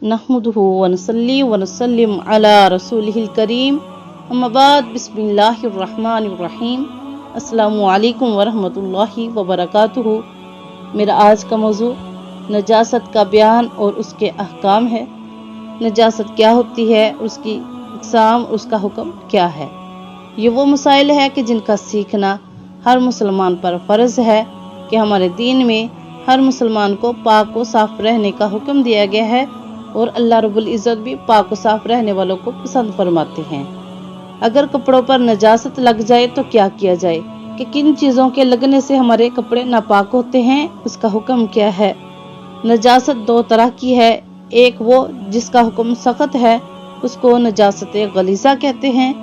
नहमदुहु व नसल्ली व नसल्लिम अला रसूलिहिल करीम अम्मा बाद बिस्मिल्लाहिर रहमानिर रहीम अस्सलामु अलैकुम व रहमतुल्लाहि व बरकातुहू। मेरा आज का मौजू नजासत का बयान और उसके अहकाम है। नजासत क्या होती है, उसकी इकसाम, उसका हुक्म क्या है। ये वो मसाइल है कि जिनका सीखना हर मुसलमान पर फ़र्ज़ है कि हमारे दीन में हर मुसलमान को पाक व साफ़ रहने का हुक्म दिया गया है और अल्लाह रब्बुल इज़्ज़त भी पाक व साफ़ रहने वालों को पसंद फरमाते हैं। अगर कपड़ों पर नजासत लग जाए तो क्या किया जाए, कि किन चीज़ों के लगने से हमारे कपड़े नापाक होते हैं, उसका हुक्म क्या है। नजासत दो तरह की है। एक वो जिसका हुक्म सख्त है, उसको नजासत गलीज़ा कहते हैं,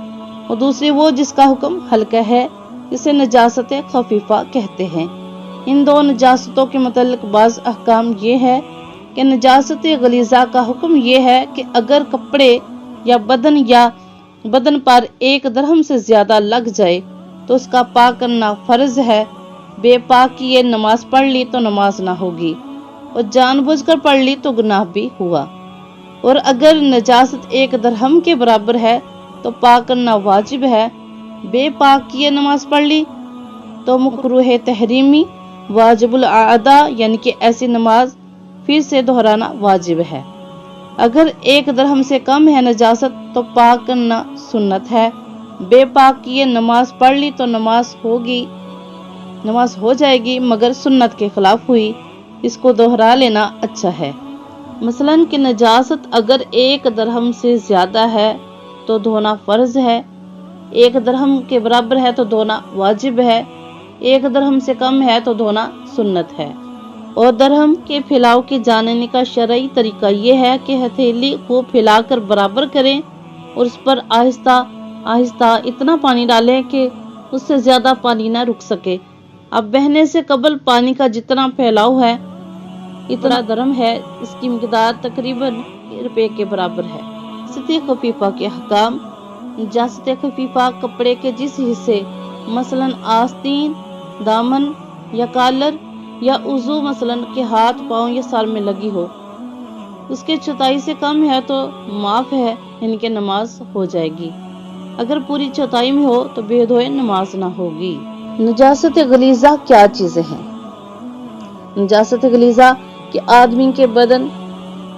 और दूसरी वो जिसका हुक्म हल्का है, जिसे नजासत खफीफा कहते हैं। इन दो नजासतों के मतलब बाज़ अहकाम ये है कि नजासत गलीज़ा का हुक्म ये है कि अगर कपड़े या बदन पर एक दरहम से ज़्यादा लग जाए तो उसका पाक करना फ़र्ज़ है। बेपाक की ये नमाज पढ़ ली तो नमाज ना होगी, और जानबूझकर पढ़ ली तो गुनाह भी हुआ। और अगर नजासत एक दरहम के बराबर है तो पाक करना वाजिब है। बेपाक की ये नमाज पढ़ ली तो मकरूह तहरीमी वाजिबुल आदा, यानी कि ऐसी नमाज फिर से दोहराना वाजिब है। अगर एक दरहम से कम है नजासत तो पाक करना सुन्नत है। बेपाक की ये नमाज पढ़ ली तो नमाज हो जाएगी, मगर सुन्नत के खिलाफ हुई, इसको दोहरा लेना अच्छा है। मसलन कि नजासत अगर एक दरहम से ज़्यादा है तो धोना फ़र्ज़ है, एक दरहम के बराबर है तो धोना वाजिब है, एक दरहम से कम है तो धोना सुन्नत है। और दरहम के फैलाव के जानने का शरई तरीका ये है कि हथेली को फैलाकर बराबर करें और उस पर आहिस्ता आहिस्ता इतना पानी डालें कि उससे ज़्यादा पानी ना रुक सके। अब बहने से कबल पानी का जितना फैलाव है इतना दरहम है। इसकी मिक़दार तकरीबन रुपये के बराबर है। नजासत खफीफा के अहकाम। नजासत खफीफा कपड़े के जिस हिस्से, मसलन आस्तीन, दामन या कॉलर या उज़ू, मसलन के हाथ, पाँव या सर में लगी हो, उसके चौथाई से कम है तो माफ़ है, इनके नमाज हो जाएगी। अगर पूरी चौथाई में हो तो बेधोए नमाज ना होगी। नजासत गलीज़ा क्या चीज़ें हैं। नजासत गलीज़ा कि आदमी के बदन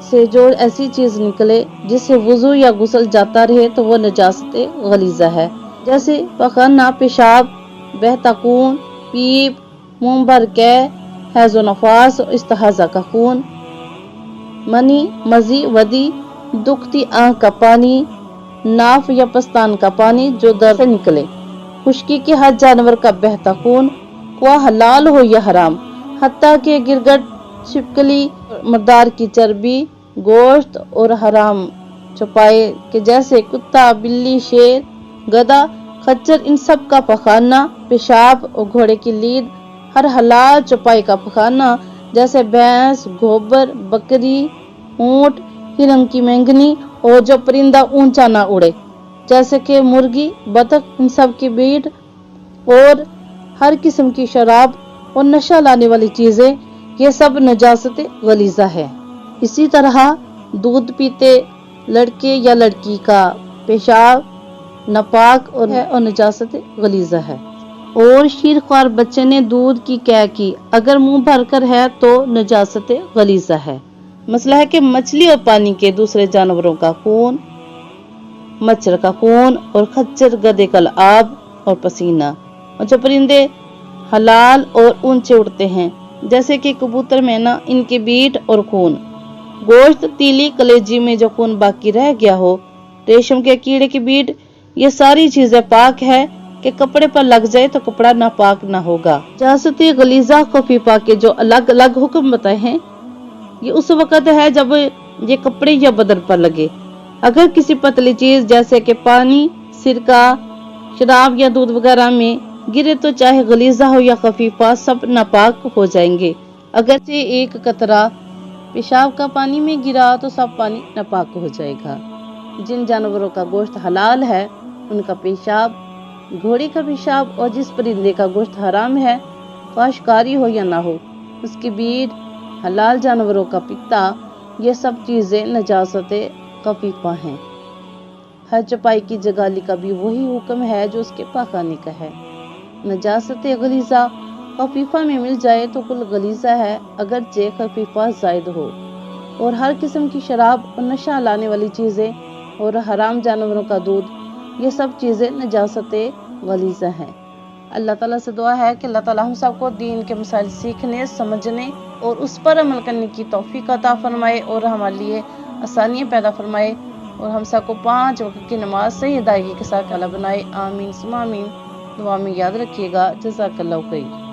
से जो ऐसी चीज़ निकले जिससे वुज़ू या गुस्ल जाता रहे तो वो नजासत गलीज़ा है। जैसे पखाना, पेशाब, बहता खून, पीप, मुंह भर के हैज़ो नफास, इस्तिहाज़ा का खून, मनी, मजी, वदी, दुखती आंख का पानी, नाफ या पस्तान का पानी जो दर्द से निकले, खुश्की के हर जानवर का बहता खून, वह हलाल हो या हराम, हत्ता के गिरगट, छिपकली, मर्दार की चर्बी, गोश्त और हराम चौपाए के जैसे कुत्ता, बिल्ली, शेर, गधा, खच्चर, इन सब का पखाना, पेशाब और घोड़े की लीद, हर हलाल चौपाई का पखाना जैसे भैंस, गोबर, बकरी, ऊंट, हिरन की मेंगनी, और जो परिंदा ऊंचा ना उड़े जैसे कि मुर्गी, बतख, इन सब की बीट, और हर किस्म की शराब और नशा लाने वाली चीज़ें, ये सब नजासत गलीज़ा है। इसी तरह दूध पीते लड़के या लड़की का पेशाब नापाक और नजासत गलीज़ा है। और शीरख्वार बच्चे ने दूध की कै की अगर मुंह भरकर है तो नजासत गलीज़ा है। मसला है कि मछली और पानी के दूसरे जानवरों का खून, मच्छर का खून और खच्चर, गधे का आब और पसीना, और जो परिंदे हलाल और ऊंचे उड़ते हैं जैसे कि कबूतर, मैना, इनके बीट और खून, गोश्त, तीली, कलेजी में जो खून बाकी रह गया हो, रेशम के कीड़े की बीट, ये सारी चीजें पाक है कि कपड़े पर लग जाए तो कपड़ा नापाक ना होगा। नजासत गलीज़ा खफीफा के जो अलग अलग हुक्म बताए हैं, ये उस वक़्त है जब ये कपड़े या बदन पर लगे। अगर किसी पतली चीज जैसे कि पानी, सिरका, शराब या दूध वगैरह में गिरे तो चाहे गलीज़ा हो या खफीफा सब नापाक हो जाएंगे। अगर से एक कतरा पेशाब का पानी में गिरा तो सब पानी नापाक हो जाएगा। जिन जानवरों का गोश्त हलाल है उनका पेशाब, घोड़े का पेशाब, और जिस परिंदे का गोश्त हराम है, ख्वाह शिकारी हो या ना हो, उसकी बीट, हलाल जानवरों का पित्ता, یہ سب چیزیں نجاست خفیفہ ہیں۔ ہر چپائی کی جگالی کا بھی وہی حکم ہے جو اس کے پاکانے کا ہے۔ نجاست غلیظہ خفیفہ میں مل جائے تو کل غلیظہ ہے، اگرچہ خفیفہ زائد ہو۔ اور ہر قسم کی شراب اور نشہ لانے والی چیزیں اور حرام جانوروں کا دودھ، یہ سب چیزیں نجاست غلیظہ ہیں۔ اللہ تعالیٰ سے دعا ہے کہ اللہ تعالیٰ ہم سب کو دین کے مسائل سیکھنے، سمجھنے اور اس پر عمل کرنے کی توفیق عطا فرمائے اور ہمارے لیے آسانیاں پیدا فرمائے، اور ہم سب کو 5 وقت کی نماز صحیح ادائیگی کے ساتھ اعلیٰ بنائے۔ آمین ثم آمین۔ دعا میں یاد رکھیے گا۔ جزاک اللہ خیر۔